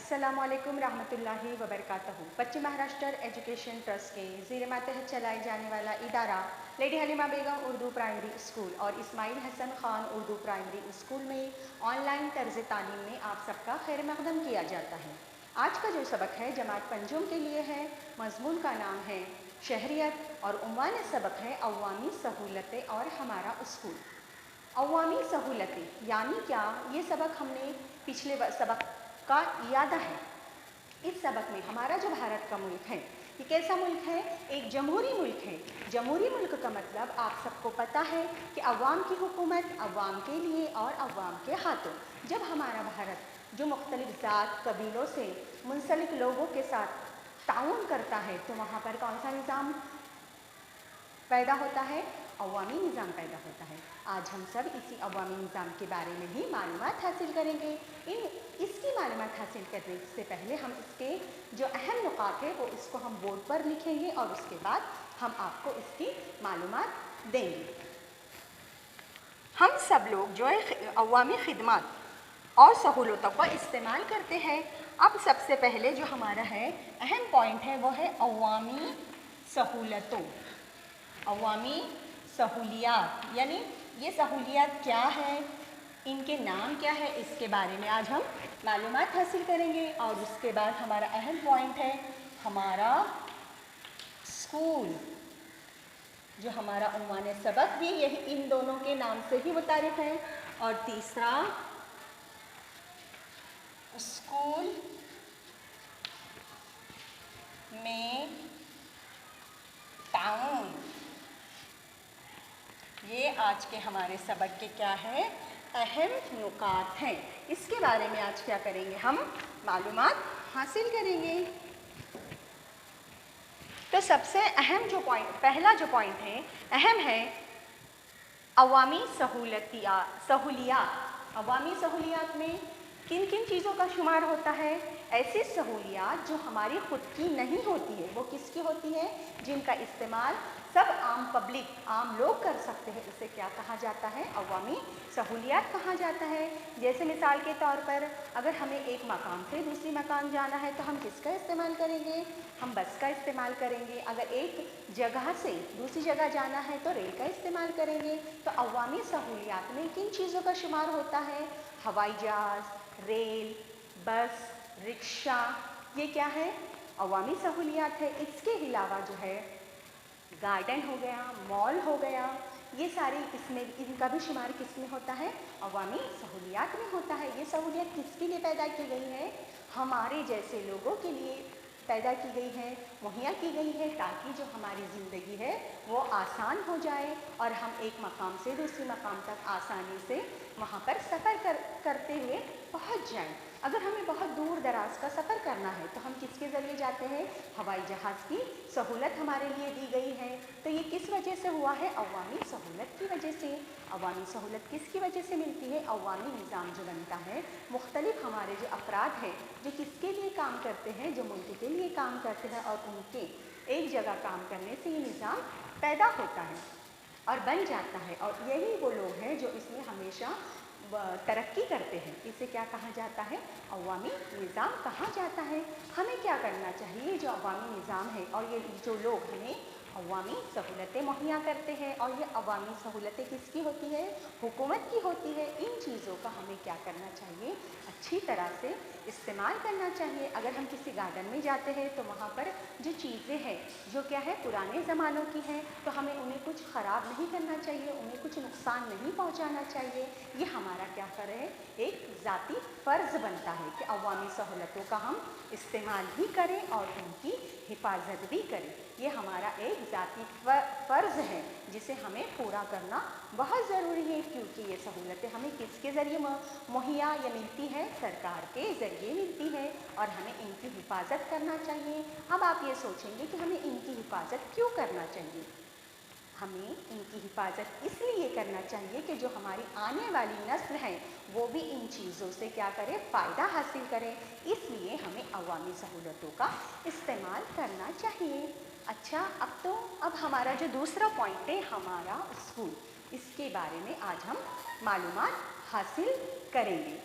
अस्सलामु अलैकुम रहमतुल्लाहि व बरकातहू। पश्चिम महाराष्ट्र एजुकेशन ट्रस्ट के ज़ेर मातहत चलाए जाने वाला इदारा लेडी हलीमा बेगम उर्दू प्राइमरी स्कूल और इस्माइल हसन ख़ान उर्दू प्राइमरी स्कूल में ऑनलाइन तर्ज़ तालीम में आप सबका खैर मक़दम किया जाता है। आज का जो सबक है जमात पंजम के लिए है। मज़मून का नाम है शहरियत और उन्वान सबक है अवामी सहूलतें और हमारा स्कूल। अवामी सहूलतें यानी क्या, ये सबक हमने पिछले सबक का यादा है। इस सबक में हमारा जो भारत का मुल्क है ये कैसा मुल्क है? एक जमहूरी मुल्क है। जमहूरी मुल्क का मतलब आप सबको पता है कि अवाम की हुकूमत अवाम के लिए और अवाम के हाथों। जब हमारा भारत जो मुख्तलिफ ज़ात कबीलों से मुंसलिक लोगों के साथ ताउन करता है तो वहाँ पर कौन सा निज़ाम पैदा होता है? अवामी निज़ाम पैदा होता है। आज हम सब इसी अवामी निज़ाम के बारे में ही मालूमात हासिल करेंगे। इसकी मालूमात हासिल करने से पहले हम इसके जो अहम नुकात है वो इसको हम बोर्ड पर लिखेंगे और उसके बाद हम आपको इसकी मालूमात देंगे। हम सब लोग जो अवामी खिदमत और सहूलतों का इस्तेमाल करते हैं। अब सबसे पहले जो हमारा है अहम पॉइंट है वो है अवामी सहूलतों, अवामी सहूलियात। यानी ये सहूलियात क्या है, इनके नाम क्या है, इसके बारे में आज हम मालूमात हासिल करेंगे। और उसके बाद हमारा अहम पॉइंट है हमारा स्कूल, जो हमारा उन्वान सबक भी यही इन दोनों के नाम से ही मुतारिफ है। और तीसरा स्कूल में ताउन। ये आज के हमारे सबक के क्या है अहम नुकात हैं। इसके बारे में आज क्या करेंगे, हम मालूमात हासिल करेंगे। तो सबसे अहम जो पॉइंट, पहला जो पॉइंट है अहम है अवामी सहूलियात। अवामी सहूलियात में किन किन चीज़ों का शुमार होता है? ऐसी सहूलियात जो हमारी ख़ुद की नहीं होती है, वो किसकी होती है? जिनका इस्तेमाल सब आम पब्लिक, आम लोग कर सकते हैं। उसे क्या कहा जाता है? अवामी सहूलियात कहा जाता है। जैसे मिसाल के तौर पर अगर हमें एक मकाम से दूसरी मकाम जाना है तो हम किसका इस्तेमाल करेंगे? हम बस का इस्तेमाल करेंगे। अगर एक जगह से दूसरी जगह जाना है तो रेल का इस्तेमाल करेंगे। तो अवामी सहूलियात में किन चीज़ों का शुमार होता है? हवाई जहाज़, रेल, बस, रिक्शा, ये क्या है? अवामी सहूलियात है। इसके अलावा जो है गार्डन हो गया, मॉल हो गया, ये सारी इसमें इनका भी शुमार किस में होता है? अवामी सहूलियात में होता है। ये सहूलियत किसके लिए पैदा की गई है? हमारे जैसे लोगों के लिए पैदा की गई है, मुहैया की गई है, ताकि जो हमारी ज़िंदगी है वो आसान हो जाए और हम एक मकाम से दूसरे मकाम तक आसानी से वहाँ पर सफ़र करते हुए पहुँच जाएं। अगर हमें बहुत दूर दराज का सफ़र करना है तो हम किसके ज़रिए जाते हैं? हवाई जहाज़ की सहूलत हमारे लिए दी गई है। तो ये किस वजह से हुआ है? अवामी सहूलत की वजह से। अवामी सहूलत किसकी वजह से मिलती है? अवामी निज़ाम जो बनता है, मुख्तलिफ हमारे जो अफराद हैं जो किसके लिए काम करते हैं, जो मुल्क के लिए काम करते हैं, और उनके एक जगह काम करने से ये निज़ाम पैदा होता है और बन जाता है। और यही वो लोग हैं जो इसमें हमेशा तरक्की करते हैं। इसे क्या कहा जाता है? अवामी निज़ाम कहा जाता है। हमें क्या करना चाहिए? जो अवामी निज़ाम है और ये जो लोग हमें अवामी सहूलतें मुहैया करते हैं, और ये अवामी सहूलतें किसकी होती है? हुकूमत की होती है। इन चीज़ों का हमें क्या करना चाहिए? अच्छी तरह से इस्तेमाल करना चाहिए। अगर हम किसी गार्डन में जाते हैं तो वहाँ पर जो चीज़ें हैं जो क्या है पुराने ज़मानों की हैं, तो हमें उन्हें कुछ ख़राब नहीं करना चाहिए, उन्हें कुछ नुकसान नहीं पहुँचाना चाहिए। ये हमारा क्या करें, एक ज़ाती फ़र्ज़ बनता है कि अवामी सहूलतों का हम इस्तेमाल भी करें और उनकी हिफाजत भी करें। ये हमारा एक ज़ाती फ़र्ज़ है जिसे हमें पूरा करना बहुत ज़रूरी है, क्योंकि ये सहूलतें हमें किसके ज़रिए मुहैया या मिलती है? सरकार के ज़रिए मिलती है और हमें इनकी हिफाजत करना चाहिए। अब आप ये सोचेंगे कि हमें इनकी हिफाजत क्यों करना चाहिए? हमें इनकी हिफाजत इसलिए करना चाहिए कि जो हमारी आने वाली नस्ल है वो भी इन चीज़ों से क्या करे? फ़ायदा हासिल करें। इसलिए हमें अवामी सहूलतों का इस्तेमाल करना चाहिए। अच्छा, अब हमारा जो दूसरा पॉइंट है हमारा स्कूल, इसके बारे में आज हम मालूमात हासिल करेंगे।